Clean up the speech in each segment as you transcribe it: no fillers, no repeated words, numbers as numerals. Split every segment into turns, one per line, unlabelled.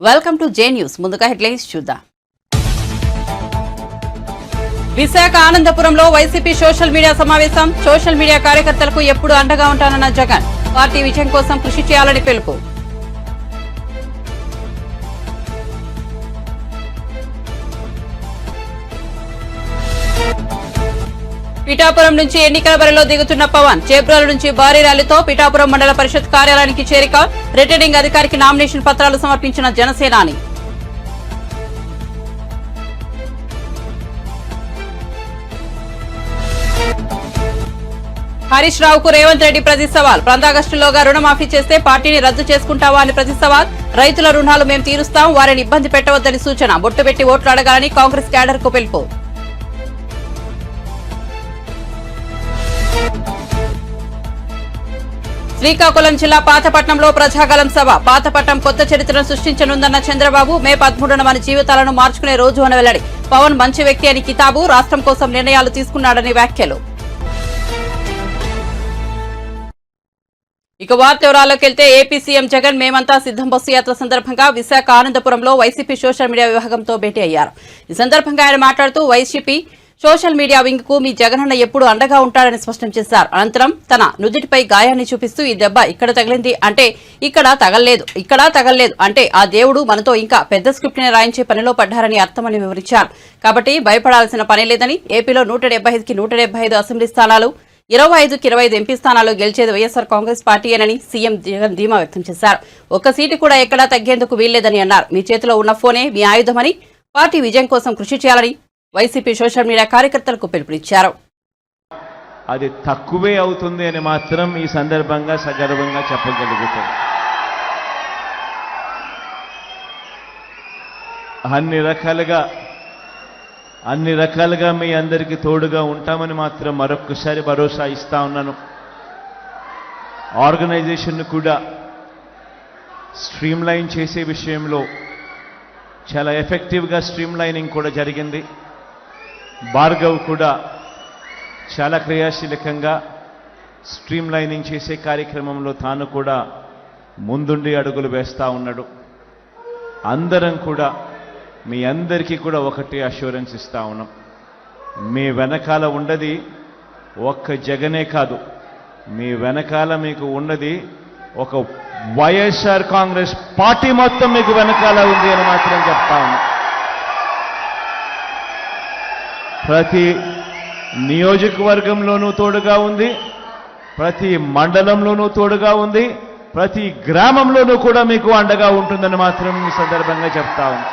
Welcome to J news. ముందుగా headlines చూద్దాం. Visakha ఆనందపురంలో YCP social media సమావేశం. సోషల్ మీడియా కార్యకర్తలకు ఎప్పుడు అండగా ఉంటానన్న జగన్. పార్టీ విజయం కోసం కృషి చేయాలని పిలుపు. పిఠాపురం నుంచి ఎన్నికల బరిలో దిగుతున్న పవన్. చేబ్రోలు నుంచి భారీ ర్యాలీతో పిఠాపురం మండల పరిషత్ కార్యాలయానికి చేరిక. రిటర్నింగ్ అధికారికి నామినేషన్ పత్రాలు సమర్పించిన జనసేనాని. హరీష్ రావుకు రేవంత్ రెడ్డి ప్రతి సవాల్. ఆగస్టులోగా రుణమాఫీ చేస్తే పార్టీని రద్దు చేసుకుంటావా అని ప్రతి సవాల్. రైతుల రుణాలు మేం తీరుస్తాం, వారిని ఇబ్బంది పెట్టవద్దని సూచన. బొట్టు పెట్టి ఓట్లు అడగాలని కాంగ్రెస్ క్యాడర్ కు పిలుపు. శ్రీకాకుళం జిల్లా పాతపట్నంలో ప్రజాగలం సభ. పాతపట్నం కొత్త చరిత్రను సృష్టించనుందన్న చంద్రబాబు. మే 13న మన జీవితాలను మార్చుకునే రోజు అని వెల్లడి. పవన్ మంచి వ్యక్తి అని కితాబు. రాష్ట్రం కోసం నిర్ణయాలు తీసుకున్నాడని వ్యాఖ్యలు. ఇక వార్త వివరాల్లోకి వెళ్తే ఏపీ సీఎం జగన్ మేమంతా సిద్ధం బస్సు యాత్ర సందర్భంగా విశాఖ ఆనందపురంలో వైసీపీ సోషల్ మీడియా విభాగంతో భేటీ అయ్యారు. ఈ సందర్భంగా ఆయన మాట్లాడుతూ వైసీపీ సోషల్ మీడియా వింగ్ కు మీ జగనన్న ఎప్పుడు అండగా ఉంటాడని స్పష్టం చేశారు. అనంతరం తన నుదుటిపై గాయాన్ని చూపిస్తూ ఈ దెబ్బ ఇక్కడ తగిలింది అంటే ఇక్కడ తగలలేదు అంటే ఆ దేవుడు మనతో ఇంకా పెద్ద స్క్రిప్ట్ ని రాయించే పనిలో పడ్డారని అర్థమని వివరించారు. కాబట్టి భయపడాల్సిన పని లేదని, ఏపీలో 175కి 175 అసెంబ్లీ స్థానాలు, 25కి 25 ఎంపీ స్థానాలు గెలిచేది వైఎస్సార్ కాంగ్రెస్ పార్టీయేనని సీఎం జగన్ ధీమా వ్యక్తం చేశారు. ఒక్క సీటు కూడా ఎక్కడా తగ్గేందుకు వీల్లేదని అన్నారు. మీ చేతిలో ఉన్న ఫోనే మీ ఆయుధమని, పార్టీ విజయం కోసం కృషి చేయాలని వైసీపీ సోషల్ మీడియా కార్యకర్తలకు పిలుపునిచ్చారు.
అది తక్కువే అవుతుంది అని మాత్రం ఈ సందర్భంగా సగర్వంగా చెప్పగలుగుతాం. అన్ని రకాలుగా మీ అందరికీ తోడుగా ఉంటామని మాత్రం మరొక్కసారి భరోసా ఇస్తా ఉన్నాను. ఆర్గనైజేషన్ కూడా స్ట్రీమ్లైన్ చేసే విషయంలో చాలా ఎఫెక్టివ్గా స్ట్రీమ్లైనింగ్ కూడా జరిగింది. భార్గవ్ కూడా చాలా క్రియాశీలకంగా స్ట్రీమ్లైనింగ్ చేసే కార్యక్రమంలో తాను కూడా ముందుండి అడుగులు వేస్తూ ఉన్నాడు. అందరం కూడా మీ అందరికీ కూడా ఒకటి అష్యూరెన్స్ ఇస్తా ఉన్నాం. మీ వెనకాల ఉన్నది ఒక్క జగనే కాదు, మీ వెనకాల మీకు ఉన్నది ఒక వైఎస్ఆర్ కాంగ్రెస్ పార్టీ మొత్తం మీకు వెనకాల ఉంది అని మాత్రం చెప్తా ఉన్నాం. ప్రతి నియోజకవర్గంలోనూ తోడుగా ఉంది, ప్రతి మండలంలోనూ తోడుగా ఉంది, ప్రతి గ్రామంలోనూ కూడా మీకు అండగా ఉంటుందని మాత్రం ఈ సందర్భంగా చెప్తా ఉన్నాం.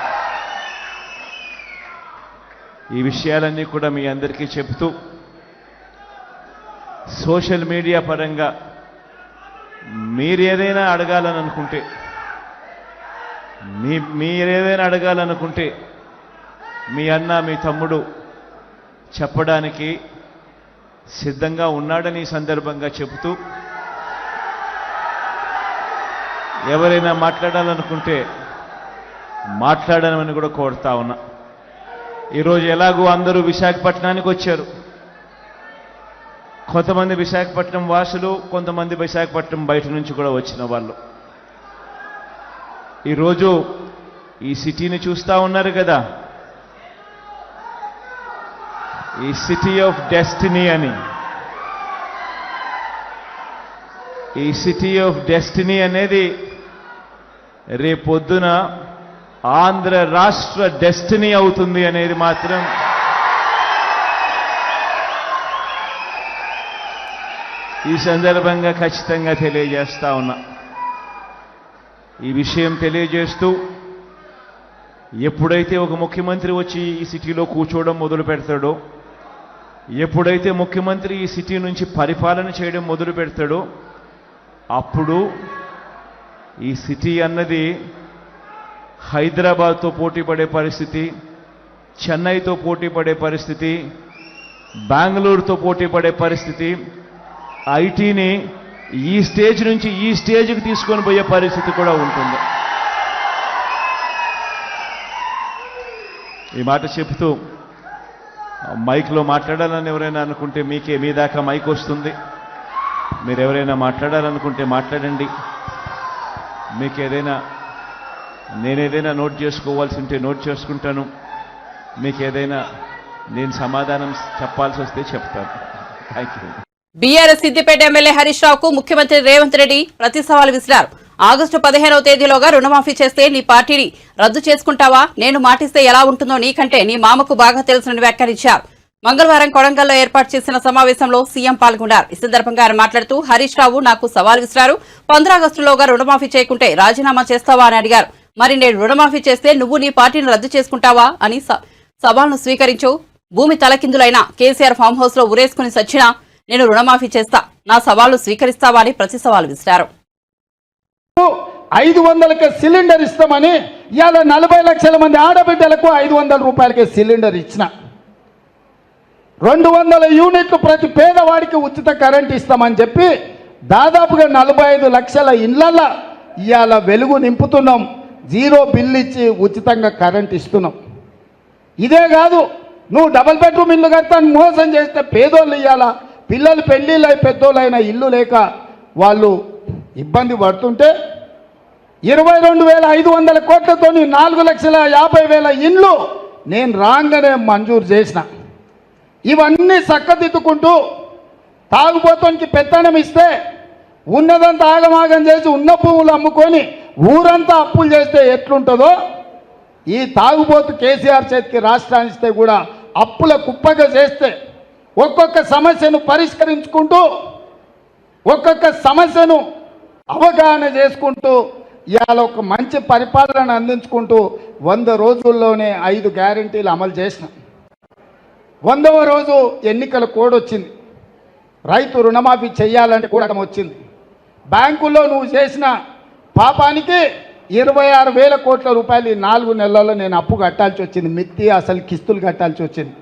ఈ విషయాలన్నీ కూడా మీ అందరికీ చెప్తూ, సోషల్ మీడియా పరంగా మీరేదైనా అడగాలనుకుంటే మీ అన్న మీ తమ్ముడు చెప్పడానికి సిద్ధంగా ఉన్నాడని ఈ సందర్భంగా చెబుతూ, ఎవరైనా మాట్లాడాలనుకుంటే మాట్లాడమని కూడా కోరుతా ఉన్నా. ఈరోజు ఎలాగూ అందరూ విశాఖపట్నానికి వచ్చారు. కొంతమంది విశాఖపట్నం వాసులు, కొంతమంది విశాఖపట్నం బయట నుంచి కూడా వచ్చిన వాళ్ళు. ఈరోజు ఈ సిటీని చూస్తూ ఉన్నారు కదా, ఈ సిటీ ఆఫ్ డెస్టినీ అని. ఈ సిటీ ఆఫ్ డెస్టినీ అనేది రేపొద్దున ఆంధ్ర రాష్ట్ర డెస్టినీ అవుతుంది అనేది మాత్రం ఈ సందర్భంగా ఖచ్చితంగా తెలియజేస్తా ఉన్నా. ఈ విషయం తెలియజేస్తూ, ఎప్పుడైతే ఒక ముఖ్యమంత్రి వచ్చి ఈ సిటీలో కూర్చోవడం మొదలు పెడతాడో, ఎప్పుడైతే ముఖ్యమంత్రి ఈ సిటీ నుంచి పరిపాలన చేయడం మొదలు పెడతాడో, అప్పుడు ఈ సిటీ అన్నది హైదరాబాద్తో పోటీ పడే పరిస్థితి, చెన్నైతో పోటీ పడే పరిస్థితి, బెంగళూరుతో పోటీ పడే పరిస్థితి, ఐటీని ఈ స్టేజ్ నుంచి ఈ స్టేజ్కి తీసుకొని పోయే పరిస్థితి కూడా ఉంటుంది. ఈ మాట చెబుతూ, మైక్లో మాట్లాడాలని ఎవరైనా అనుకుంటే మీ దాకా మైక్ వస్తుంది. మీరు ఎవరైనా మాట్లాడాలనుకుంటే మాట్లాడండి. మీకు ఏదైనా నేనేదైనా నోట్ చేసుకోవాల్సి ఉంటే నోట్ చేసుకుంటాను. మీకు ఏదైనా నేను సమాధానం చెప్పాల్సి వస్తే చెప్తాను. Thank you.
BRS Siddipet MLA Harish రావుకు ముఖ్యమంత్రి రేవంత్ రెడ్డి ప్రతి సవాల్ విసిరారు. ఆగస్టు 15వ తేదీలోగా రుణమాఫీ చేస్తే నీ పార్టీని రద్దు చేసుకుంటావా? నేను మాటిస్తే ఎలా ఉంటుందో నీకంటే నీ మామకు బాగా తెలుసునని వ్యాఖ్యానించారు. మంగళవారం కొడంగల్లో ఏర్పాటు చేసిన సమావేశంలో సీఎం పాల్గొన్నారు. ఈ సందర్భంగా ఆయన మాట్లాడుతూ హరీష్ రావు నాకు సవాల్ విసిరారు. 15 ఆగస్టులోగా రుణమాఫీ చేయకుంటే రాజీనామా చేస్తావా అని అడిగారు. మరి నేను రుణమాఫీ చేస్తే నువ్వు నీ పార్టీని రద్దు చేసుకుంటావా అని సవాల్ను స్వీకరించు. భూమి తలకిందులైన కేసీఆర్ ఫామ్ హౌస్ లో ఉరేసుకుని సచ్చినా నేను రుణమాఫీ చేస్తా, నా సవాల్ను స్వీకరిస్తావా అని ప్రతి సవాల్ విసిరారు.
500కి సిలిండర్ ఇస్తామని ఇవాళ 40 లక్షల మంది ఆడబిడ్డలకు 500 రూపాయలకి సిలిండర్ ఇచ్చిన, 200 యూనిట్లు ప్రతి పేదవాడికి ఉచిత కరెంట్ ఇస్తామని చెప్పి దాదాపుగా 45 లక్షల ఇళ్లలో ఇవాళ వెలుగు నింపుతున్నాం. 0 బిల్లు ఇచ్చి ఉచితంగా కరెంట్ ఇస్తున్నాం. ఇదే కాదు, నువ్వు డబుల్ బెడ్రూమ్ ఇల్లు కడతాను మోసం చేస్తే పేదోళ్ళు ఇవాళ పిల్లలు పెళ్ళిళ్ళై పెద్దోళ్ళైన ఇల్లు లేక వాళ్ళు ఇబ్బంది పడుతుంటే 22,500 కోట్లతో 4,50,000 ఇండ్లు నేను రాగానే మంజూరు చేసిన. ఇవన్నీ చక్కదిద్దుకుంటూ తాగుబోతానికి పెత్తనం ఇస్తే ఉన్నదంతా ఆగమాగం చేసి ఉన్న భూములు అమ్ముకొని ఊరంతా అప్పులు చేస్తే ఎట్లుంటుందో ఈ తాగుబోతు కేసీఆర్ చేతికి రాష్ట్రాన్ని ఇస్తే కూడా అప్పుల కుప్పగా చేస్తే ఒక్కొక్క సమస్యను పరిష్కరించుకుంటూ ఒక్కొక్క సమస్యను అవగాహన చేసుకుంటూ ఇవాళ ఒక మంచి పరిపాలన అందించుకుంటూ 100 రోజుల్లోనే 5 గ్యారెంటీలు అమలు చేసిన. 100వ రోజు ఎన్నికల కోడ్ వచ్చింది. రైతు రుణమాఫీ చేయాలంటే కూడా వచ్చింది. బ్యాంకుల్లో నువ్వు చేసిన పాపానికి 26,000 కోట్ల రూపాయలు 4 నెలల్లో నేను అప్పు కట్టాల్సి వచ్చింది. మిత్తి అసలు కిస్తులు కట్టాల్సి వచ్చింది.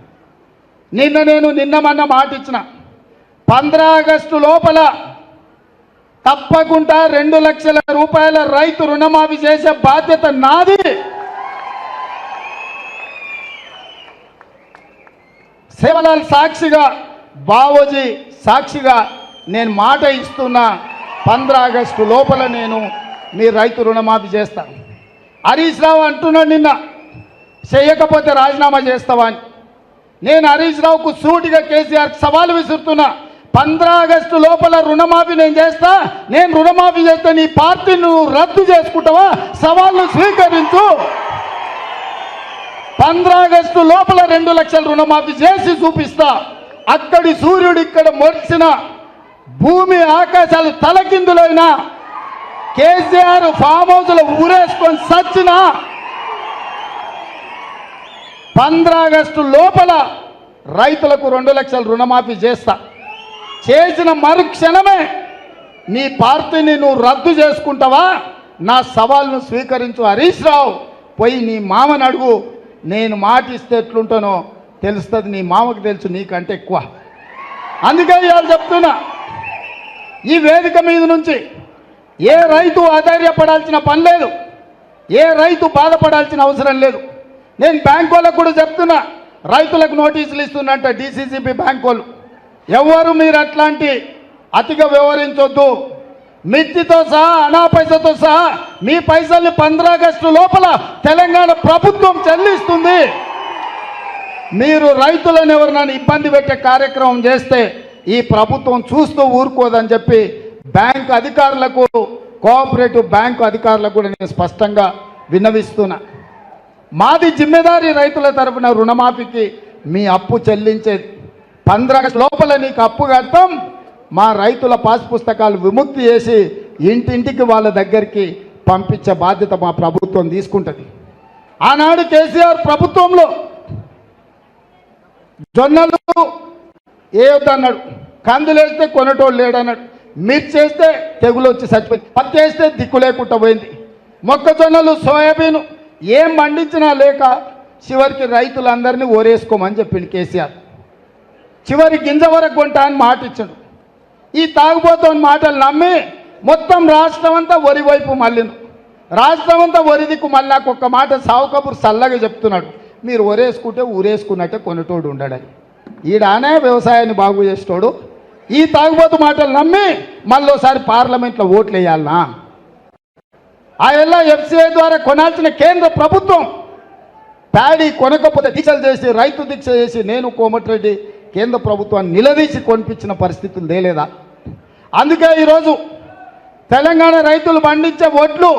నిన్న మొన్న మాట ఇచ్చిన 15 ఆగస్టు లోపల తప్పకుండా 2 లక్షల రూపాయల రైతు రుణమాఫీ చేసే బాధ్యత నాది. సేవలాల్ సాక్షిగా, బావోజీ సాక్షిగా నేను మాట ఇస్తున్నా, 15 ఆగస్టు లోపల నేను మీ రైతు రుణమాఫీ చేస్తాను. హరీష్ రావు అంటున్నాడు నిన్న చేయకపోతే రాజీనామా చేస్తావా అని. నేను హరీష్ రావుకు సూటిగా కేసీఆర్కి సవాలు విసురుతున్నా. 15 ఆగస్టు లోపల రుణమాఫీ నేను చేస్తా. నేను రుణమాఫీ చేస్తే నీ పార్టీని నువ్వు రద్దు చేసుకుంటావా? సవాల్ను స్వీకరించు. 15 ఆగస్టు లోపల 2 లక్షల రుణమాఫీ చేసి చూపిస్తా. అక్కడి సూర్యుడు ఇక్కడ మొరిసిన భూమి ఆకాశాలు తలకిందులైన కేసీఆర్ ఫామ్ హౌస్లో ఊరేసుకొని సచ్చిన 15 ఆగస్టు లోపల రైతులకు 2 లక్షల రుణమాఫీ చేస్తా. చేసిన మరుక్షణమే నీ పార్టీని నువ్వు రద్దు చేసుకుంటావా? నా సవాల్ను స్వీకరించు హరీష్ రావు. పోయి నీ మామని అడుగు. నేను మాట ఇస్తే ఎట్లుంటానో తెలుస్తుంది. నీ మామకు తెలుసు నీకంటే ఎక్కువ. అందుకే ఇవాళ చెప్తున్నా, ఈ వేదిక మీద నుంచి ఏ రైతు ఆధైర్యపడాల్సిన పని లేదు, ఏ రైతు బాధపడాల్సిన అవసరం లేదు. నేను బ్యాంకు వాళ్ళకు కూడా చెప్తున్నా, రైతులకు నోటీసులు ఇస్తున్నట్ట డీసీసీబీ బ్యాంకు వాళ్ళు, ఎవరు మీరు అట్లాంటి అతిగా వ్యవహరించొద్దు. మిత్తితో సహా అనాపైసతో సహా మీ పైసల్ని 15 ఆగస్టు లోపల తెలంగాణ ప్రభుత్వం చెల్లిస్తుంది. మీరు రైతులను ఎవరినైనా ఇబ్బంది పెట్టే కార్యక్రమం చేస్తే ఈ ప్రభుత్వం చూస్తూ ఊరుకోదని చెప్పి బ్యాంకు అధికారులకు, కోఆపరేటివ్ బ్యాంకు అధికారులకు కూడా నేను స్పష్టంగా విన్నవిస్తున్నా. మాది జిమ్మెదారీ రైతుల తరఫున రుణమాఫీకి మీ అప్పు చెల్లించేది. 15 ఆగస్టు లోపల నీకు అప్పు కడతాం. మా రైతుల పాస్ పుస్తకాలు విముక్తి చేసి ఇంటింటికి వాళ్ళ దగ్గరికి పంపించే బాధ్యత మా ప్రభుత్వం తీసుకుంటుంది. ఆనాడు కేసీఆర్ ప్రభుత్వంలో జొన్నలు ఏదన్నాడు, కందులేస్తే కొనటోళ్ళు లేడన్నాడు, మిర్చి వేస్తే తెగులు వచ్చి చచ్చిపోయింది, పత్తి వేస్తే దిక్కు లేకుండా పోయింది, మొక్కజొన్నలు సోయాబీన్ ఏం పండించినా లేక చివరికి రైతులందరినీ ఓరేసుకోమని చెప్పిండు కేసీఆర్. చివరి గింజ వరకు కొంటా అని మాట ఇచ్చాడు. ఈ తాగుబోతోని మాటలు నమ్మి మొత్తం రాష్ట్రం అంతా వరి వైపు మళ్ళీను. రాష్ట్రం అంతా వరి దిక్కు మళ్ళీ నాకు ఒక్క మాట సావు కబురు చల్లగా చెప్తున్నాడు, మీరు ఒరేసుకుంటే ఊరేసుకున్నట్టే కొనేటోడు ఉండడని. ఈడానే వ్యవసాయాన్ని బాగు చేసేటోడు. ఈ తాగుబోతు మాటలు నమ్మి మళ్ళీసారి పార్లమెంట్లో ఓట్లు వేయాలనా? ఆ ఎలా ఎఫ్సిఐ ద్వారా కొనాల్సిన కేంద్ర ప్రభుత్వం ప్యాడీ కొనకపోతే దీక్షలు చేసి రైతు దీక్ష చేసి నేను కోమటిరెడ్డి కేంద్ర ప్రభుత్వాన్ని నిలదీసి కొనిపించిన పరిస్థితులు తేలేదా? అందుకే ఈరోజు తెలంగాణ రైతులు పండించే వడ్లు.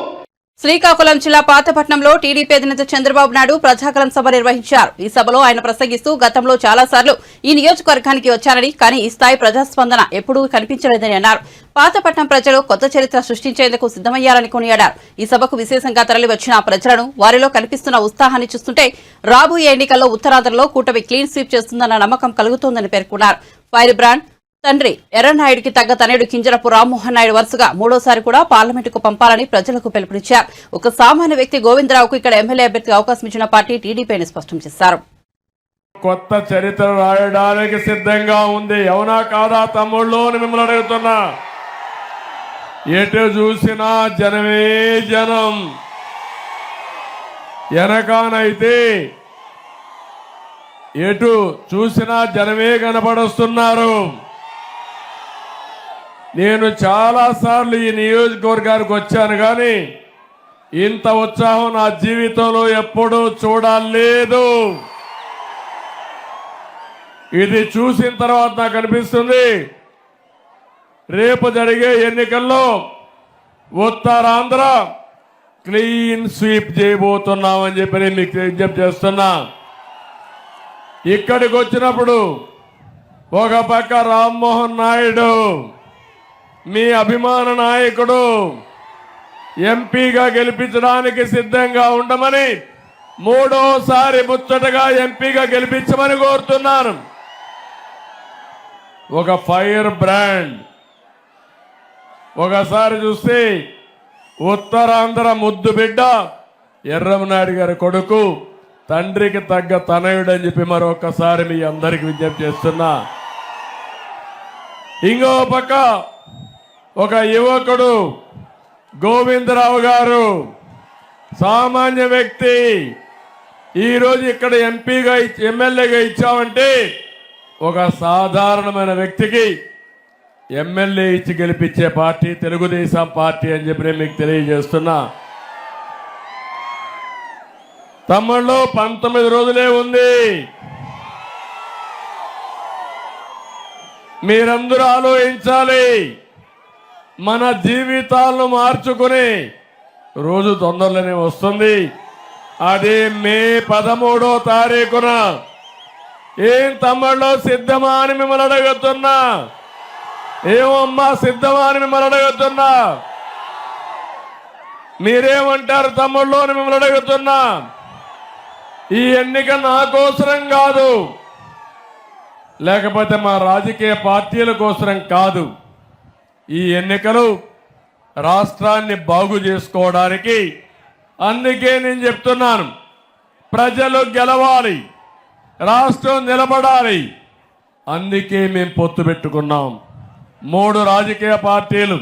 శ్రీకాకుళం జిల్లా పాతపట్నంలో టీడీపీ అధినేత చంద్రబాబు నాయుడు ప్రజాగలం సభ నిర్వహించారు. ఈ సభలో ఆయన ప్రసంగిస్తూ గతంలో చాలాసార్లు ఈ నియోజకవర్గానికి వచ్చారని, కానీ ఈ స్థాయి ప్రజాస్పందన ఎప్పుడూ కనిపించలేదని అన్నారు. పాతపట్నం ప్రజలు కొత్త చరిత్ర సృష్టించేందుకు సిద్దమయ్యారని కొనియాడారు. ఈ సభకు విశేషంగా తరలి వచ్చిన ప్రజలను, వారిలో కనిపిస్తున్న ఉత్సాహాన్ని చూస్తుంటే రాబోయే ఎన్నికల్లో ఉత్తరాంధ్రలో కూటమి క్లీన్ స్వీప్ చేస్తుందన్న నమ్మకం కలుగుతోందని పేర్కొన్నారు. ఫైర్ బ్రాండ్ తండ్రి ఎర్రనాయుడికి తగ్గ తనయుడు కింజరపు రామ్మోహన్ నాయుడు వరుసగా మూడోసారి కూడా పార్లమెంటుకు పంపాలని ప్రజలకు పిలుపునిచ్చారు. ఒక సామాన్య వ్యక్తి గోవిందరావుకు ఇక్కడ ఎమ్మెల్యే అభ్యర్థిగా అవకాశం ఇచ్చిన పార్టీ టీడీపీ స్పష్టం చేశారు.
కొత్త చరిత్ర రాయడానికి సిద్ధంగా ఉంది. అవునా కాదా తమ్ముళ్ళు అని మిమ్మల్ని అడుగుతున్నా. ఎటు చూసినా జనమే జనం. వెనకానైతే ఎటు చూసినా జనమే కనపడొస్తున్నారు. నేను చాలాసార్లు ఈ నియోజకవర్గానికి వచ్చాను, కానీ ఇంత ఉత్సాహం నా జీవితంలో ఎప్పుడూ చూడలేదు. ఇది చూసిన తర్వాత నాకు అనిపిస్తుంది, రేపు జరిగే ఎన్నికల్లో ఉత్తరాంధ్ర క్లీన్ స్వీప్ చేయబోతున్నామని చెప్పి మీకు విజ్ఞప్తి చేస్తున్నా. ఇక్కడికి వచ్చినప్పుడు ఒక పక్క రామ్మోహన్ నాయుడు మీ అభిమాన నాయకుడు ఎంపీగా గెలిపించడానికి సిద్ధంగా ఉండమని, మూడోసారి ముచ్చటగా ఎంపీగా గెలిపించమని కోరుతున్నాను. ఒక ఫైర్ బ్రాండ్. ఒకసారి చూస్తే ఉత్తరాంధ్ర ముద్దు బిడ్డ ఎర్రమనాయుడు గారి కొడుకు, తండ్రికి తగ్గ తనయుడు అని చెప్పి మరొకసారి మీ అందరికి విజ్ఞప్తి చేస్తున్నా. ఇంకో పక్క ఒక యువకుడు గోవిందరావు గారు, సామాన్య వ్యక్తి. ఈరోజు ఇక్కడ ఎంపీగా ఎమ్మెల్యేగా ఇచ్చామంటే ఒక సాధారణమైన వ్యక్తికి ఎమ్మెల్యే ఇచ్చి గెలిపించే పార్టీ తెలుగుదేశం పార్టీ అని చెప్పి నేను మీకు తెలియజేస్తున్నా. తమ్ముళ్ళు 19 రోజులే ఉంది. మీరందరూ ఆలోచించాలి. మన జీవితాలను మార్చుకుని రోజు తొందరలోనే వస్తుంది. అది మే 13వ తారీఖున. ఏం తమ్ముళ్ళు సిద్ధమా అని మిమ్మల్ని అడుగుతున్నా. ఏమమ్మా సిద్ధమా అని మిమ్మల్ని అడుగుతున్నా. మీరేమంటారు తమ్ముళ్ళు అని మిమ్మల్ని అడుగుతున్నా. ఈ ఎన్నిక నా కోసరం కాదు, లేకపోతే మా రాజకీయ పార్టీల కోసరం కాదు. ఈ ఎన్నికలు రాష్ట్రాన్ని బాగు చేసుకోవడానికి. అందుకే నేను చెప్తున్నాను, ప్రజలు గెలవాలి, రాష్ట్రం నిలబడాలి. అందుకే మేము పొత్తు పెట్టుకున్నాం. 3 రాజకీయ పార్టీలు.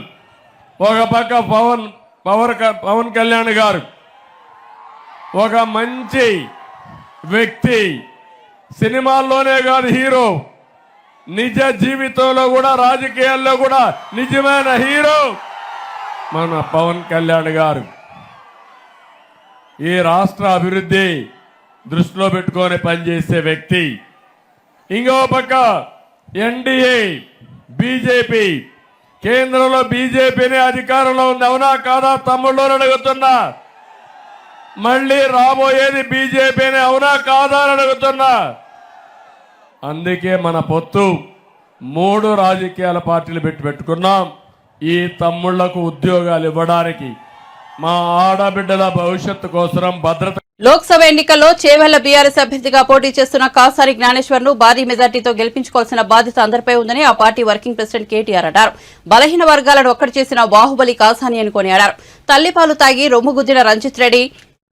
ఒక పక్క పవన్ కళ్యాణ్ గారు ఒక మంచి వ్యక్తి, సినిమాల్లోనే కాదు హీరో, నిజ జీవితంలో కూడా రాజకీయాల్లో కూడా నిజమైన హీరో మన పవన్ కళ్యాణ్ గారు. ఈ రాష్ట్ర అభివృద్ధి దృష్టిలో పెట్టుకొని పనిచేసే వ్యక్తి. ఇంకో పక్క ఎన్డీఏ బీజేపీ, కేంద్రంలో బీజేపీనే అధికారంలో ఉంది. అవునా కాదా తమ్ముళ్ళు అడుగుతున్నా. మళ్ళీ రాబోయేది బీజేపీనే. అవునా కాదా అని అడుగుతున్నా. అందుకే మన పొత్తు 3 రాజకీయాల పార్టీలు పెట్టుకున్నాం. ఈ తమ్ముళ్లకు ఉద్యోగాలు ఇవ్వడానికి, మా ఆడబిడ్డల భవిష్యత్తు కోసం భద్రత.
లోక్సభ ఎన్నికల్లో చేవెళ్ల బీఆర్ఎస్ అభ్యర్థిగా పోటీ చేస్తున్న కాసారి జ్ఞానేశ్వర్ ను భారీ మెజార్టీతో గెలిపించుకోవాల్సిన బాధ్యత అందరిపై ఉందని ఆ పార్టీ వర్కింగ్ ప్రెసిడెంట్ కేటీఆర్ అన్నారు. బలహీన వర్గాలను ఒక్కటి చేసిన బాహుబలి కాసాని అని కొనియాడారు. తల్లిపాలు తాగి రొమ్ముగుద్దిన రంజిత్ రెడ్డి,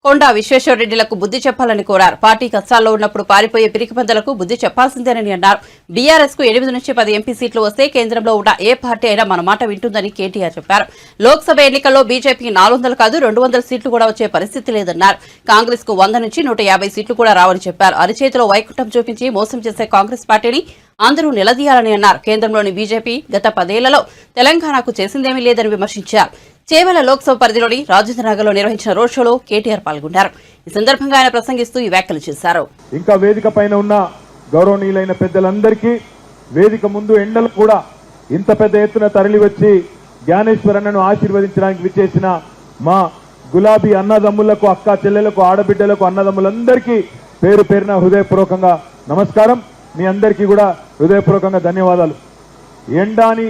కొండా విశ్వేశ్వరరెడ్డిలకు బుద్ధి చెప్పాలని కోరారు. పార్టీ కష్టాల్లో ఉన్నప్పుడు పారిపోయే పిరికిపందలకు బుద్ధి చెప్పాల్సిందేనని అన్నారు. బీఆర్ఎస్ కు 8 నుంచి 10 ఎంపీ సీట్లు వస్తే కేంద్రంలో ఉన్న ఏ పార్టీ అయినా మన మాట వింటుందని కేటీఆర్ చెప్పారు. లోక్సభ ఎన్నికల్లో బీజేపీకి 400 కాదు 200 సీట్లు కూడా వచ్చే పరిస్థితి లేదన్నారు. కాంగ్రెస్ కు 100 నుంచి 150 సీట్లు కూడా రావని చెప్పారు. అరిచేతిలో వైకుంఠం చూపించి మోసం చేసే కాంగ్రెస్ పార్టీని అందరూ నిలదీయాలని అన్నారు. కేంద్రంలోని బీజేపీ గత 10 ఏళ్లలో తెలంగాణకు చేసిందేమీ లేదని విమర్శించారు. చేవెళ్ల లోక్సభ పరిధిలోని రాజేంద్రనగర్లో నిర్వహించిన రోడ్ షోలో కేటీఆర్ పాల్గొన్నారు. ఈ సందర్భంగా ఆయన ప్రసంగిస్తూ ఈ వ్యాఖ్యలు చేశారు.
ఇంకా వేదిక పైన ఉన్న గౌరవనీయులైన పెద్దలందరికీ, వేదిక ముందు ఎండలు కూడా ఇంత పెద్ద ఎత్తున తరలి వచ్చి జ్ఞానేశ్వరన్నను ఆశీర్వదించడానికి విచ్చేసిన మా గులాబీ అన్నదమ్ములకు, అక్క చెల్లెలకు, ఆడబిడ్డలకు, అన్నదమ్ములందరికీ పేరు పేరున హృదయపూర్వకంగా నమస్కారం. మీ అందరికీ కూడా హృదయపూర్వకంగా ధన్యవాదాలు. ఎండాని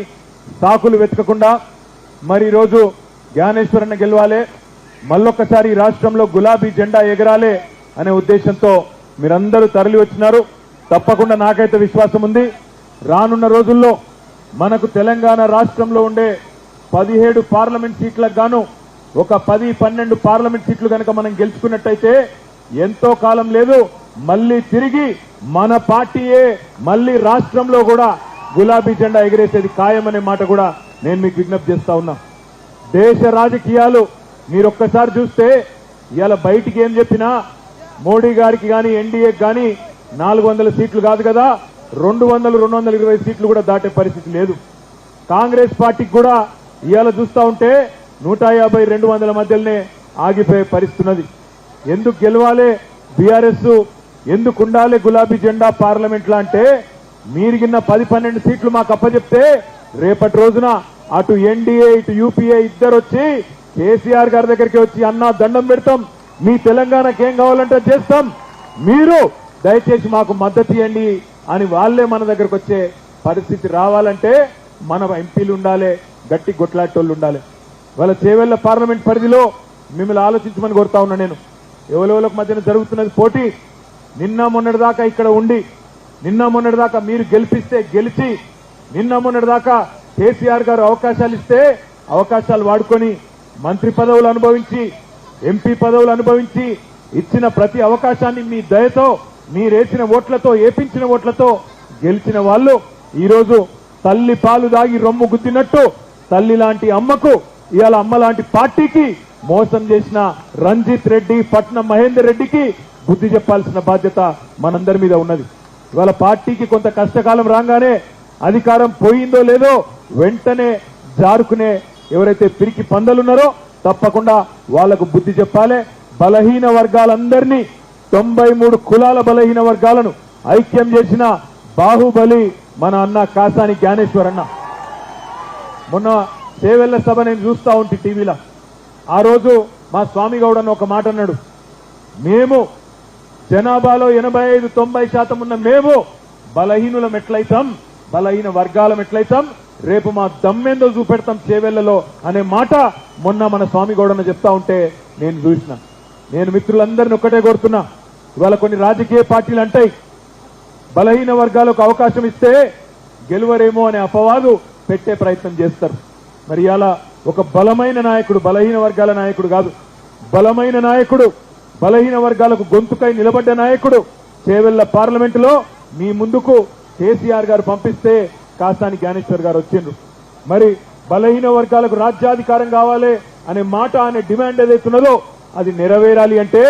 సాకులు వెతకకుండా మరి ఈరోజు జ్ఞానేశ్వరన్న గెలవాలే, మళ్ళొక్కసారి ఈ రాష్ట్రంలో గులాబీ జెండా ఎగరాలే అనే ఉద్దేశంతో మీరందరూ తరలి వచ్చినారు. తప్పకుండా నాకైతే విశ్వాసం ఉంది, రానున్న రోజుల్లో మనకు తెలంగాణ రాష్ట్రంలో ఉండే 17 పార్లమెంట్ సీట్లకు గాను ఒక 10-12 పార్లమెంట్ సీట్లు కనుక మనం గెలుచుకున్నట్టయితే ఎంతో కాలం లేదు, మళ్ళీ తిరిగి మన పార్టీయే మళ్ళీ రాష్ట్రంలో కూడా గులాబీ జెండా ఎగిరేసేది ఖాయమనే మాట కూడా నేను మీకు విజ్ఞప్తి చేస్తా ఉన్నా. దేశ రాజకీయాలు మీరు ఒక్కసారి చూస్తే ఇవాళ బయటికి ఏం చెప్పినా మోడీ గారికి కానీ ఎన్డీఏకి కానీ 400 సీట్లు కాదు కదా, 200-220 సీట్లు కూడా దాటే పరిస్థితి లేదు. కాంగ్రెస్ పార్టీకి కూడా ఇవాళ చూస్తా ఉంటే 150-200 మధ్యలోనే ఆగిపోయే పరిస్థితి ఉన్నది. ఎందుకు గెలవాలి బీఆర్ఎస్, ఎందుకు ఉండాలి గులాబీ జెండా పార్లమెంట్లో అంటే, మీరిగిన్న 10-12 సీట్లు మాకు అప్పచెప్తే రేపటి రోజున అటు ఎన్డీఏ ఇటు యూపీఏ ఇద్దరు వచ్చి కేసీఆర్ గారి దగ్గరికి వచ్చి అన్నా దండం పెడతాం, మీ తెలంగాణకి ఏం కావాలంటే చేస్తాం, మీరు దయచేసి మాకు మద్దతు ఇవ్వండి అని వాళ్ళే మన దగ్గరకు వచ్చే పరిస్థితి రావాలంటే మన ఎంపీలు ఉండాలి, గట్టి గొట్లాటోళ్ళు ఉండాలి. వాళ్ళ చేవెళ్ల పార్లమెంట్ పరిధిలో మిమ్మల్ని ఆలోచించమని కోరుతా ఉన్నా. నేను ఎవరెవరికి మధ్యన జరుగుతున్నది పోటీ. నిన్న మొన్నటిదాకా ఇక్కడ ఉండి, నిన్న మొన్నటిదాకా మీరు గెలిపిస్తే గెలిచి, నిన్న మొన్నటిదాకా కేసీఆర్ గారు అవకాశాలు ఇస్తే అవకాశాలు వాడుకొని మంత్రి పదవులు అనుభవించి, ఎంపీ పదవులు అనుభవించి, ఇచ్చిన ప్రతి అవకాశాన్ని మీ దయతో, మీరేసిన ఓట్లతో, ఏపించిన ఓట్లతో గెలిచిన వాళ్ళు ఈరోజు తల్లి పాలు దాగి రొమ్ము గుద్దినట్టు తల్లి లాంటి అమ్మకు, ఇవాళ అమ్మ లాంటి పార్టీకి మోసం చేసిన రంజిత్ రెడ్డి, పట్నం మహేందర్ రెడ్డికి బుద్ధి చెప్పాల్సిన బాధ్యత మనందరి మీద ఉన్నది. ఇవాళ పార్టీకి కొంత కష్టకాలం రాగానే అధికారం పోయిందో లేదో వెంటనే జారుకునే ఎవరైతే పిరికి పందలున్నారో తప్పకుండా వాళ్లకు బుద్ధి చెప్పాలి. బలహీన వర్గాలందరినీ 93 కులాల బలహీన వర్గాలను ఐక్యం చేసిన బాహుబలి మన అన్న కాసాని జ్ఞానేశ్వర్ అన్న. మొన్న చేవెళ్ల సభ నేను చూస్తా ఉంటే టీవీలో, ఆ రోజు మా స్వామి గౌడ్ అన్న ఒక మాట అన్నాడు, మేము జనాభాలో 85-90% ఉన్న మేము బలహీనులం ఎట్లయితాం, బలహీన వర్గాలం ఎట్లయితాం, రేపు మా దమ్మెందో చూపెడతాం చేవెళ్లలో అనే మాట మొన్న మన స్వామి గౌడ్ అన్న చెప్తా ఉంటే నేను చూసిన. నేను మిత్రులందరినీ ఒక్కటే కోరుతున్నా, ఇవాళ కొన్ని రాజకీయ పార్టీలు అంటాయి బలహీన వర్గాలకు అవకాశం ఇస్తే గెలువరేమో అనే అపవాదు పెట్టే ప్రయత్నం చేస్తారు. మరి ఇవాళ ఒక బలమైన నాయకుడు, బలహీన వర్గాల నాయకుడు కాదు, బలమైన నాయకుడు, బలహీన వర్గాలకు గొంతుకై నిలబడ్డ నాయకుడు చేవెళ్ల పార్లమెంటులో మీ ముందుకు కేసీఆర్ గారు పంపిస్తే కాసాని జ్ఞానేశ్వర్ గారు వచ్చిండ్రు. మరి బలహీన వర్గాలకు రాజ్యాధికారం కావాలి అనే మాట, అనే డిమాండ్ ఏదైతున్నదో అది నెరవేరాలి అంటే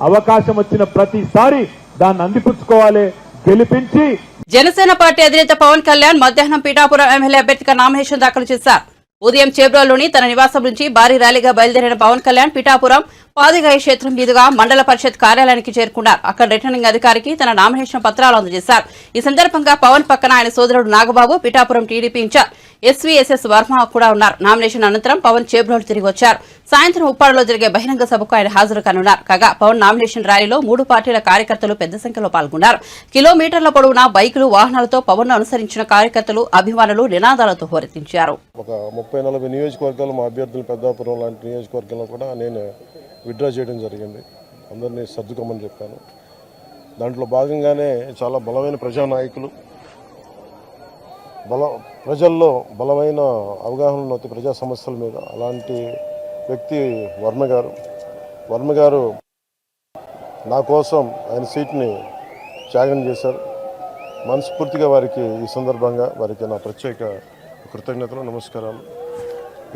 అవకాశం వచ్చిన ప్రతిసారి దాన్ని అందిపుచ్చుకోవాలి, గెలిపించి.
జనసేన పార్టీ అధినేత పవన్ కళ్యాణ్ మధ్యాహ్నం పీఠాపురం ఎమ్మెల్యే అభ్యర్థిగా నామినేషన్ దాఖలు చేశారు. ఉదయం చేబ్రోల్లోని తన నివాసం నుంచి భారీ ర్యాలీగా బయలుదేరిన పవన్ కళ్యాణ్ పీఠాపురం పాదిగాయ క్షేత్రం మీదుగా మండల పరిషత్ కార్యాలయానికి చేరుకున్నారు. అక్కడ రిటర్నింగ్ అధికారికి తన నామినేషన్ పత్రాలు అందజేశారు. ఈ సందర్భంగా పవన్ పక్కన ఆయన సోదరుడు Nagababu, Pithapuram TDP incharge SVSS Varma కూడా ఉన్నారు. నామినేషన్ అనంతరం పవన్ చేబ్రోల్ తిరిగి వచ్చారు. సాయంత్రం ఉప్పాడలో జరిగే బహిరంగ సభకు ఆయన హాజరు కానున్నారు. కాగా పవన్ నామినేషన్ ర్యాలీలో 3 పార్టీల కార్యకర్తలు పెద్ద సంఖ్యలో పాల్గొన్నారు. కిలోమీటర్ల పొడవునా బైకులు, వాహనాలతో పవన్ ను అనుసరించిన కార్యకర్తలు, అభిమానులు నినాదాలతో హోరెత్తించారు.
ఒక 30-40 నియోజకవర్గాలు మా అభ్యర్థులు పెద్దాపురం లాంటి నియోజకవర్గంలో కూడా నేను విత్డ్రా చేయడం జరిగింది. అందరినీ సర్దుకోమని చెప్పాను. దాంట్లో భాగంగానే చాలా బలమైన ప్రజానాయకులు, ప్రజల్లో బలమైన అవగాహన ఉంది ప్రజా సమస్యల మీద. అలాంటి వ్యక్తి వర్మ గారు నా కోసం ఆయన సీట్ని త్యాగం చేశారు. మనస్ఫూర్తిగా వారికి ఈ సందర్భంగా వారికి నా ప్రత్యేక కృతజ్ఞతలు, నమస్కారాలు.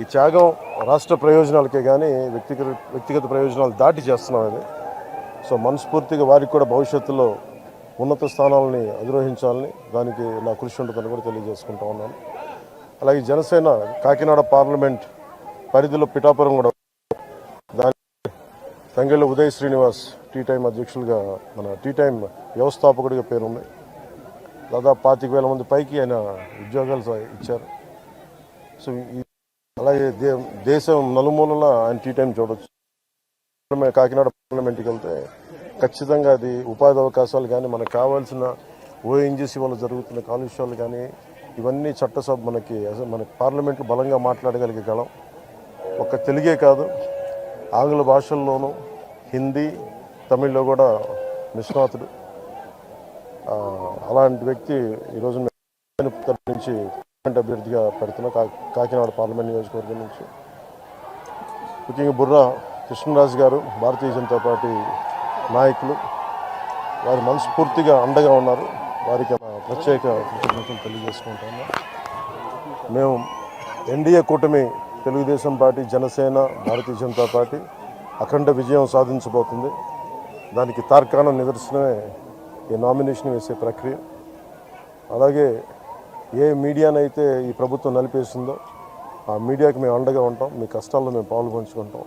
ఈ త్యాగం రాష్ట్ర ప్రయోజనాలకే కానీ వ్యక్తిగత ప్రయోజనాలు దాటి చేస్తున్నాం అది. సో మనస్ఫూర్తిగా వారికి కూడా భవిష్యత్తులో ఉన్నత స్థానాలని అధిరోహించాలని దానికి నా కృషి ఉంటుందని కూడా తెలియజేసుకుంటా ఉన్నాను. అలాగే జనసేన కాకినాడ పార్లమెంట్ పరిధిలో పిఠాపురం కూడా దాని తంగెళ్ళ ఉదయ్ శ్రీనివాస్ టీ టైం అధ్యక్షులుగా మన టీ టైం వ్యవస్థాపకుడిగా పేరుంది. దాదాపు 25,000 మంది పైకి ఆయన ఉద్యోగాలు ఇచ్చారు. సో అలాగే దేశం నలుమూలల ఆయన టీ టైం చూడొచ్చు. కాకినాడ పార్లమెంట్కి వెళ్తే ఖచ్చితంగా అది ఉపాధి అవకాశాలు కానీ మనకు కావాల్సిన ఓఎన్జీసీ వల్ల జరుగుతున్న కాలుష్యాలు కానీ ఇవన్నీ చట్టసభ మనకి పార్లమెంట్లో బలంగా మాట్లాడగలిగే గలం. ఒక్క తెలుగే కాదు, ఆంగ్ల భాషల్లోనూ హిందీ తమిళ్లో కూడా నిష్ణాతుడు. అలాంటి వ్యక్తి ఈరోజు నుంచి అభ్యర్థిగా పెడుతున్న కాకినాడ పార్లమెంట్ నియోజకవర్గం నుంచి. ముఖ్యంగా బుర్రా కృష్ణరాజు గారు భారతీయ జనతా పార్టీ నాయకులు, వారు మనస్ఫూర్తిగా అండగా ఉన్నారు. వారికి ప్రత్యేక కృతజ్ఞతలు తెలియజేసుకుంటాము. మేము ఎన్డీఏ కూటమి తెలుగుదేశం పార్టీ, జనసేన, భారతీయ జనతా పార్టీ అఖండ విజయం సాధించబోతుంది. దానికి తార్కాణ నిదర్శనమే ఈ నామినేషన్ వేసే ప్రక్రియ. అలాగే ఏ మీడియానైతే ఈ ప్రభుత్వం నలిపేసిందో ఆ మీడియాకి మేము అండగా ఉంటాం. మీ కష్టాల్లో మేము పాలు పంచుకుంటాం.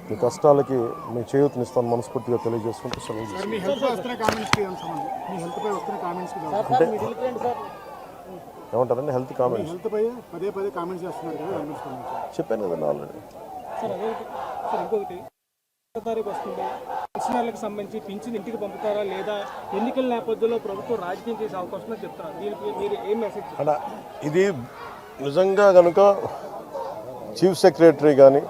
మీ కష్టాలకి మేము చేయూతనిస్తాను మనస్ఫూర్తిగా తెలియజేసుకుంటూ సెలవు అంటే ఏమంటారండి హెల్త్ కామెంట్స్ చెప్పాను కదండి ఆల్రెడీ.
పెన్షనర్లకు సంబంధించి పింఛన్ ఇంటికి పంపుతారా లేదా ఎన్నికల నేపథ్యంలో ప్రభుత్వం రాజకీయం చేసే అవకాశం చెప్తారా? దీనికి మీరు ఏం మెసేజ్?
అలా ఇది నిజంగా కనుక చీఫ్ సెక్రటరీ కానీ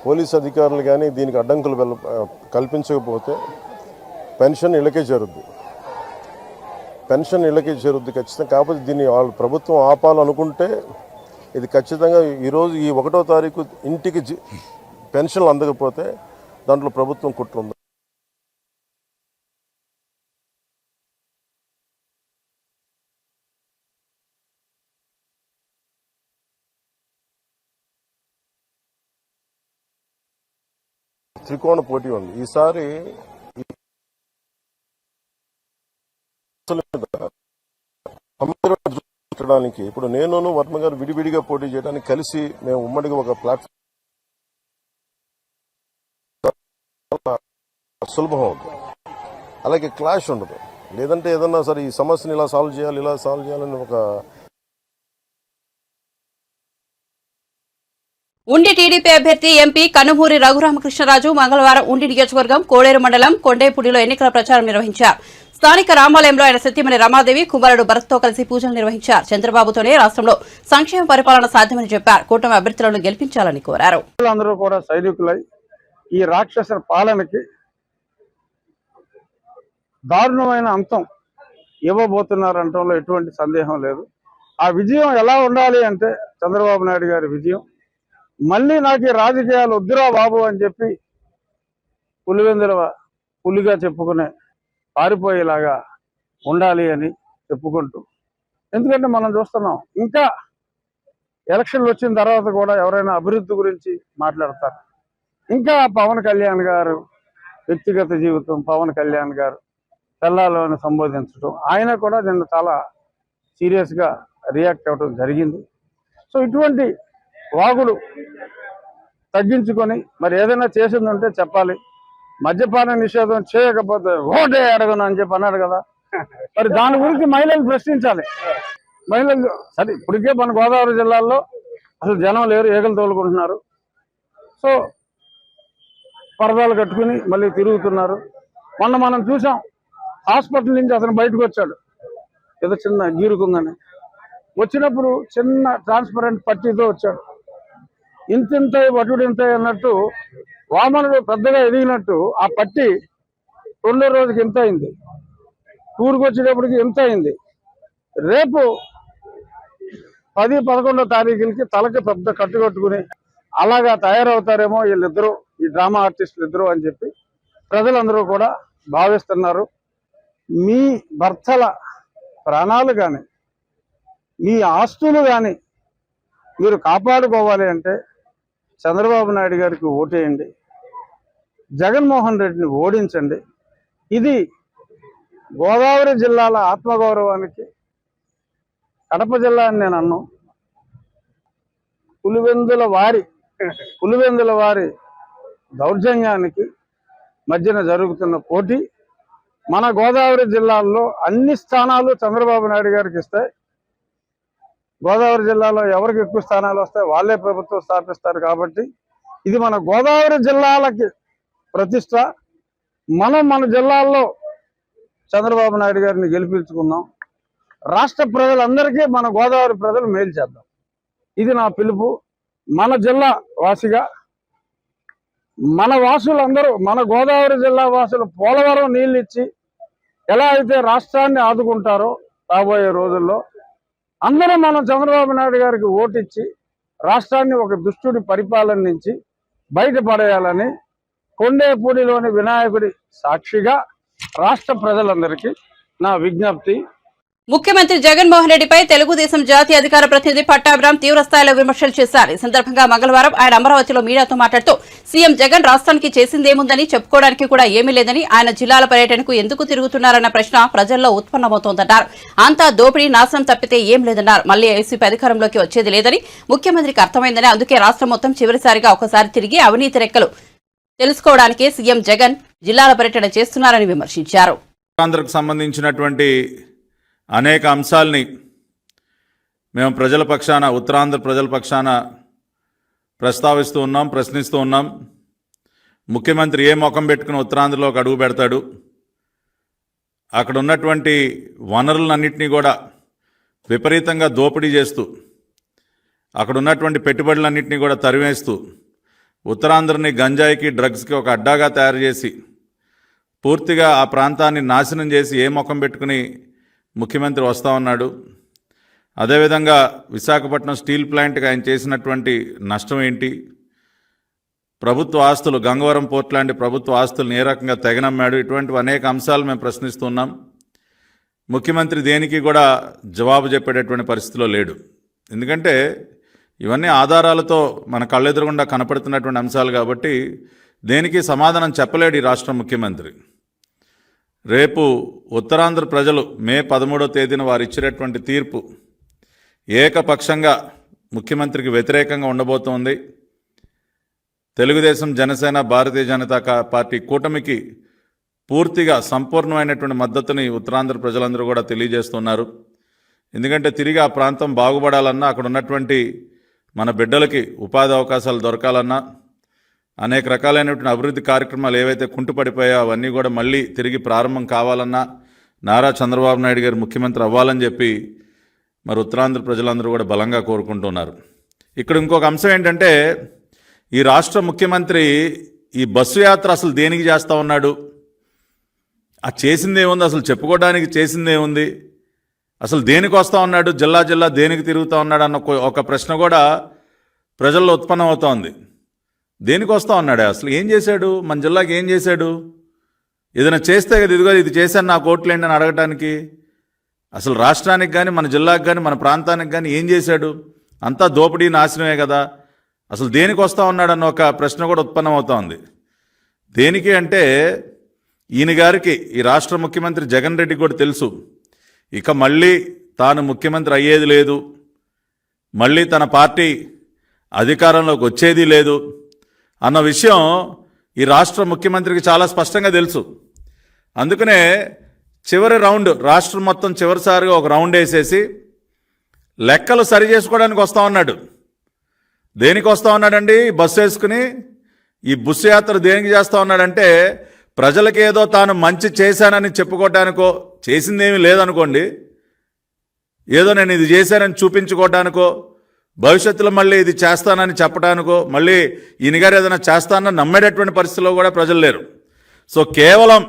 పోలీస్ అధికారులు కానీ దీనికి అడ్డంకులు కల్పించకపోతే పెన్షన్ ఇళ్ళకే చేరుద్ది. ఖచ్చితంగా. కాకపోతే దీన్ని వాళ్ళు ప్రభుత్వం ఆపాలనుకుంటే ఇది ఖచ్చితంగా ఈరోజు ఈ 1వ తారీఖు ఇంటికి పెన్షన్లు అందకపోతే దాంట్లో ప్రభుత్వం కుట్ర ఉంది. త్రికోణ పోటీ ఉంది ఈసారి. పెట్టడానికి ఇప్పుడు నేను వర్మ గారు విడివిడిగా పోటీ చేయడానికి కలిసి మేము ఉమ్మడిగా ఒక ప్లాట్ఫామ్ సులభం అవుతుంది. అలాగే క్లాష్ ఉండదు. లేదంటే ఏదన్నా సరే ఈ సమస్యను ఇలా సాల్వ్ చేయాలని ఒక
ఉండి టీడీపీ అభ్యర్థి ఎంపీ కనుమూరి రఘురామకృష్ణరాజు మంగళవారం ఉండి నియోజకవర్గం కోడేరు మండలం కొండేపూడిలో ఎన్నికల ప్రచారం నిర్వహించారు. స్థానిక రామాలయంలో ఆయన సతీమణి రమాదేవి, కుమారుడు భరత్తో కలిసి పూజలు నిర్వహించారు. చంద్రబాబుతోనే రాష్ట్రంలో సంక్షేమ పరిపాలన సాధ్యమని చెప్పారు. కూటమి అభ్యర్థులను గెలిపించాలని కోరారు.
అందరూ కూడా సైనికులై ఈ రాక్షస పాలనకి దారుణమైన అంతం ఇవ్వబోతున్నారంటంలో ఎటువంటి సందేహం లేదు. ఆ విజయం ఎలా ఉండాలి అంటే చంద్రబాబు నాయుడు గారి విజయం. మళ్ళీ నాకు ఈ రాజకీయాలు వద్దురా బాబు అని చెప్పి పులివెందుల పులిగా చెప్పుకునే పారిపోయేలాగా ఉండాలి అని చెప్పుకుంటూ, ఎందుకంటే మనం చూస్తున్నాం ఇంకా ఎలక్షన్లు వచ్చిన తర్వాత కూడా ఎవరైనా అభివృద్ధి గురించి మాట్లాడతారు. ఇంకా పవన్ కళ్యాణ్ గారు వ్యక్తిగత జీవితం, పవన్ కళ్యాణ్ గారు పిల్లలను సంబోధించడం, ఆయన కూడా నిన్న చాలా సీరియస్గా రియాక్ట్ అవ్వడం జరిగింది. సో ఇటువంటి వాగుడు తగ్గించుకొని మరి ఏదైనా చేసిందంటే చెప్పాలి. మద్యపాన నిషేధం చేయకపోతే ఓటే అడగను అని చెప్పి అన్నాడు కదా, మరి దాని గురించి మహిళలు ప్రశ్నించాలి. మహిళలు సరే ఇప్పటికే మన గోదావరి జిల్లాల్లో అసలు జనం లేరు, ఏగలు తోలుకుంటున్నారు. సో పరదాలు కట్టుకుని మళ్ళీ తిరుగుతున్నారు. మొన్న మనం చూసాం, హాస్పిటల్ నుంచి అతను బయటకు వచ్చాడు, ఏదో చిన్న గీరుకుందని. వచ్చినప్పుడు చిన్న ట్రాన్స్పరెంట్ పట్టీతో వచ్చాడు. ఇంతింత వటుడింత అన్నట్టు వామనుడు పెద్దగా ఎదిగినట్టు ఆ పట్టి 2వ రోజుకి ఎంత అయింది, టూర్కి వచ్చేటప్పటికి ఎంత అయింది. రేపు 10, 11వ తారీఖులకి తలకి పెద్ద కట్టుకట్టుకుని అలాగా తయారవుతారేమో వీళ్ళిద్దరూ, ఈ డ్రామా ఆర్టిస్టులు ఇద్దరు అని చెప్పి ప్రజలందరూ కూడా భావిస్తున్నారు. మీ భర్తల ప్రాణాలు కానీ మీ ఆస్తులు కానీ మీరు కాపాడుకోవాలి అంటే చంద్రబాబు నాయుడు గారికి ఓటేయండి, జగన్మోహన్ రెడ్డిని ఓడించండి. ఇది గోదావరి జిల్లాల ఆత్మగౌరవానికి, కడప జిల్లా అని నేను అన్నాను, పులివెందుల వారి దౌర్జన్యానికి మధ్యన జరుగుతున్న పోటీ మన గోదావరి జిల్లాల్లో అన్ని స్థానాలు చంద్రబాబు నాయుడు గారికి ఇస్తే గోదావరి జిల్లాలో ఎవరికి ఎక్కువ స్థానాలు వస్తాయి వాళ్ళే ప్రభుత్వం స్థాపిస్తారు. కాబట్టి ఇది మన గోదావరి జిల్లాలకి ప్రతిష్ట. మన జిల్లాల్లో చంద్రబాబు నాయుడు గారిని గెలిపించుకుందాం. రాష్ట్ర ప్రజలందరికీ మన గోదావరి ప్రజలు మేలు చేద్దాం. ఇది నా పిలుపు. మన జిల్లా వాసిగా మన వాసులందరూ, మన గోదావరి జిల్లా వాసులు పోలవరం నీళ్ళు ఇచ్చి ఎలా అయితే రాష్ట్రాన్ని ఆదుకుంటారో రాబోయే రోజుల్లో అందరూ మనం చంద్రబాబు నాయుడు గారికి ఓటిచ్చి రాష్ట్రాన్ని ఒక దుష్టుడి పరిపాలన నుంచి బయటపడేయాలని కొండేపూడిలోని వినాయకుడి సాక్షిగా రాష్ట్ర ప్రజలందరికీ నా విజ్ఞప్తి.
ముఖ్యమంత్రి జగన్మోహన్ రెడ్డిపై తెలుగుదేశం జాతీయ అధికార ప్రతినిధి పట్టాభిరామ్ తీవ్రస్థాయిలో విమర్శలు చేశారు. ఈ సందర్భంగా మంగళవారం ఆయన అమరావతిలో మీడియాతో మాట్లాడుతూ సీఎం జగన్ రాష్ట్రానికి చేసిందేముందని చెప్పుకోవడానికి కూడా ఏమీ లేదని, ఆయన జిల్లాల పర్యటనకు ఎందుకు తిరుగుతున్నారన్న ప్రశ్న ప్రజల్లో ఉత్పన్నమవుతోందన్నారు. అంతా దోపిడీ నాశనం తప్పితే ఏం లేదన్నారు. మళ్లీ వైసీపీ అధికారంలోకి వచ్చేది లేదని ముఖ్యమంత్రికి అర్థమైందని, అందుకే రాష్ట్రం మొత్తం చివరిసారిగా ఒకసారి తిరిగి అవినీతి రెక్కలు తెలుసుకోవడానికే సీఎం జగన్ జిల్లాల పర్యటన చేస్తున్నారని విమర్శించారు.
ఆంధ్రకు సంబంధించినటువంటి అనేక అంశాల్ని మేము ప్రజల పక్షాన, ఉత్తరాంధ్ర ప్రజల పక్షాన ప్రస్తావిస్తూ ఉన్నాం, ప్రశ్నిస్తూ ఉన్నాం. ముఖ్యమంత్రి ఏ ముఖం పెట్టుకుని ఉత్తరాంధ్రలోకి అడుగు పెడతాడు? అక్కడ ఉన్నటువంటి వనరులన్నింటినీ కూడా విపరీతంగా దోపిడీ చేస్తూ, అక్కడ ఉన్నటువంటి పెట్టుబడులన్నింటినీ కూడా తరివేస్తూ, ఉత్తరాంధ్రని గంజాయికి, డ్రగ్స్కి ఒక అడ్డాగా తయారు చేసి పూర్తిగా ఆ ప్రాంతాన్ని నాశనం చేసి ఏ ముఖం పెట్టుకుని ముఖ్యమంత్రి వస్తూ ఉన్నాడు? అదేవిధంగా విశాఖపట్నం స్టీల్ ప్లాంట్కి ఆయన చేసినటువంటి నష్టం ఏంటి? ప్రభుత్వ ఆస్తులు, గంగవరం పోర్ట్ లాంటి ప్రభుత్వ ఆస్తులను ఏ రకంగా తెగనమ్మాడు? ఇటువంటివి అనేక అంశాలు మేము ప్రశ్నిస్తున్నాం. ముఖ్యమంత్రి దేనికి కూడా జవాబు చెప్పేటటువంటి పరిస్థితిలో లేడు. ఎందుకంటే ఇవన్నీ ఆధారాలతో మన కళ్ళెదురుగుండా కనపడుతున్నటువంటి అంశాలు కాబట్టి దేనికి సమాధానం చెప్పలేడు ఈ రాష్ట్ర ముఖ్యమంత్రి. రేపు ఉత్తరాంధ్ర ప్రజలు మే 13వ తేదీన వారు ఇచ్చినటువంటి తీర్పు ఏకపక్షంగా ముఖ్యమంత్రికి వ్యతిరేకంగా ఉండబోతోంది. తెలుగుదేశం, జనసేన, భారతీయ జనతా పార్టీ కూటమికి పూర్తిగా సంపూర్ణమైనటువంటి మద్దతుని ఉత్తరాంధ్ర ప్రజలందరూ కూడా తెలియజేస్తున్నారు. ఎందుకంటే తిరిగి ఆ ప్రాంతం బాగుపడాలన్నా, అక్కడ ఉన్నటువంటి మన బిడ్డలకి ఉపాధి అవకాశాలు దొరకాలన్నా, అనేక రకాలైనటువంటి అభివృద్ధి కార్యక్రమాలు ఏవైతే కుంటుపడిపోయాయో అవన్నీ కూడా మళ్ళీ తిరిగి ప్రారంభం కావాలన్నా నారా చంద్రబాబు నాయుడు గారు ముఖ్యమంత్రి అవ్వాలని చెప్పి మరి ఉత్తరాంధ్ర ప్రజలందరూ కూడా బలంగా కోరుకుంటున్నారు. ఇక్కడ ఇంకొక అంశం ఏంటంటే, ఈ రాష్ట్ర ముఖ్యమంత్రి ఈ బస్సు యాత్ర అసలు దేనికి చేస్తూ ఉన్నాడు? ఆ చేసిందేముంది? అసలు చెప్పుకోవడానికి చేసిందేముంది? అసలు దేనికి వస్తూ ఉన్నాడు? జిల్లా జిల్లా దేనికి తిరుగుతూ ఉన్నాడు అన్న ఒక ప్రశ్న కూడా ప్రజల్లో ఉత్పన్నం అవుతోంది. దేనికి వస్తూ ఉన్నాడు? అసలు ఏం చేశాడు? మన జిల్లాకి ఏం చేశాడు? ఏదైనా చేస్తే కదా ఇదిగో ఇది చేశాను నాకు ఓట్లేండి అని అడగటానికి. అసలు రాష్ట్రానికి కానీ, మన జిల్లాకి కానీ, మన ప్రాంతానికి కానీ ఏం చేశాడు? అంతా దోపిడీ, నాశనమే కదా. అసలు దేనికి వస్తూ ఉన్నాడు అన్న ఒక ప్రశ్న కూడా ఉత్పన్నం అవుతోంది. దేనికి అంటే, ఈయన గారికి, ఈ రాష్ట్ర ముఖ్యమంత్రి జగన్ రెడ్డి కూడా తెలుసు ఇక మళ్ళీ తాను ముఖ్యమంత్రి అయ్యేది లేదు, మళ్ళీ తన పార్టీ అధికారంలోకి వచ్చేది లేదు అన్న విషయం ఈ రాష్ట్ర ముఖ్యమంత్రికి చాలా స్పష్టంగా తెలుసు. అందుకనే చివరి రౌండ్, రాష్ట్రం మొత్తం చివరిసారిగా ఒక రౌండ్ వేసేసి లెక్కలు సరి చేసుకోవడానికి వస్తూ ఉన్నాడు. దేనికి వస్తూ ఉన్నాడండి? బస్సు వేసుకుని ఈ బస్సు యాత్ర దేనికి చేస్తూ ఉన్నాడంటే, ప్రజలకి ఏదో తాను మంచి చేశానని చెప్పుకోవడానికో, చేసిందేమీ లేదనుకోండి, ఏదో నేను ఇది చేశానని చూపించుకోవడానికో, భవిష్యత్తులో మళ్ళీ ఇది చేస్తానని చెప్పడానికో, మళ్ళీ ఈయన గారు ఏదైనా చేస్తానని నమ్మేటటువంటి పరిస్థితిలో కూడా ప్రజలు లేరు. సో కేవలం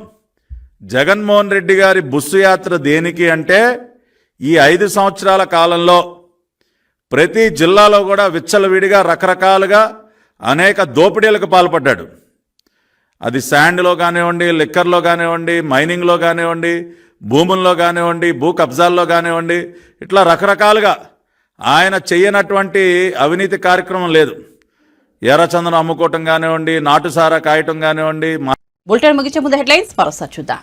జగన్మోహన్ రెడ్డి గారి బస్సు యాత్ర దేనికి అంటే, ఈ 5 సంవత్సరాల కాలంలో ప్రతి జిల్లాలో కూడా విచ్చలవిడిగా రకరకాలుగా అనేక దోపిడీలకు పాల్పడ్డాడు. అది శాండ్లో కానివ్వండి, లిక్కర్లో కానివ్వండి, మైనింగ్లో కానివ్వండి, భూముల్లో కానివ్వండి, భూ కబ్జాల్లో కానివ్వండి, ఇట్లా రకరకాలుగా ఆయన చెయ్యనటువంటి అవినీతి కార్యక్రమం లేదు. ఎర్రచందనం అమ్ముకోవటం కానివ్వండి, నాటుసారా కాయటం కానివ్వండి.
బులెటిన్ ముగించే ముందు హెడ్లైన్స్ మరోసారి చూద్దాం.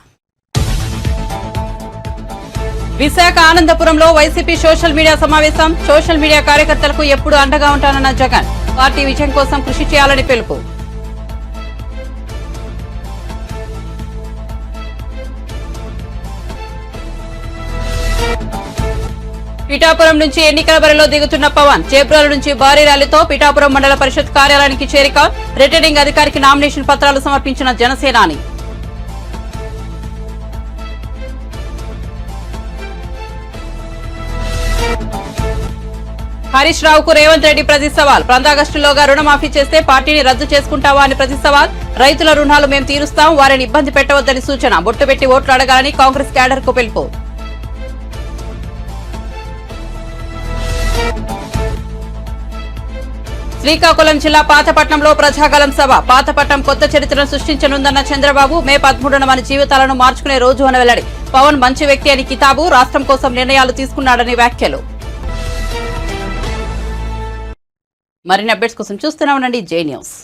విశాఖ ఆనందపురంలో వైసీపీ సోషల్ మీడియా సమావేశం. సోషల్ మీడియా కార్యకర్తలకు ఎప్పుడు అండగా ఉంటానన్న జగన్. పార్టీ విజయం కోసం కృషి చేయాలని పిలుపు. పిఠాపురం నుంచి ఎన్నికల బరిలో దిగుతున్న పవన్. చేబ్రోలు నుంచి భారీ ర్యాలీతో పిఠాపురం మండల పరిషత్ కార్యాలయానికి చేరిక. రిటర్నింగ్ అధికారికి నామినేషన్ పత్రాలు సమర్పించిన జనసేనాని. హరీష్ రావుకు రేవంత్ రెడ్డి ప్రతి సవాల్. ఆగస్టులోగా రుణమాఫీ చేస్తే పార్టీని రద్దు చేసుకుంటావా అని ప్రతి సవాల్. రైతుల రుణాలు మేం తీరుస్తాం, వారిని ఇబ్బంది పెట్టవద్దని సూచన. బొట్టు పెట్టి ఓట్లు అడగాలని కాంగ్రెస్ క్యాడర్ కు పిలుపు. శ్రీకాకుళం జిల్లా పాతపట్నంలో ప్రజాగలం సభ. పాతపట్నం కొత్త చరిత్రను సృష్టించనుందన్న చంద్రబాబు. మే 13న మన జీవితాలను మార్చుకునే రోజు అని వెల్లడి. పవన్ మంచి వ్యక్తి అని కితాబు. రాష్ట్రం కోసం నిర్ణయాలు తీసుకున్నాడని వ్యాఖ్యలు. మరిన్ని అప్డేట్స్ కోసం చూస్తూనే ఉండండి జై న్యూస్.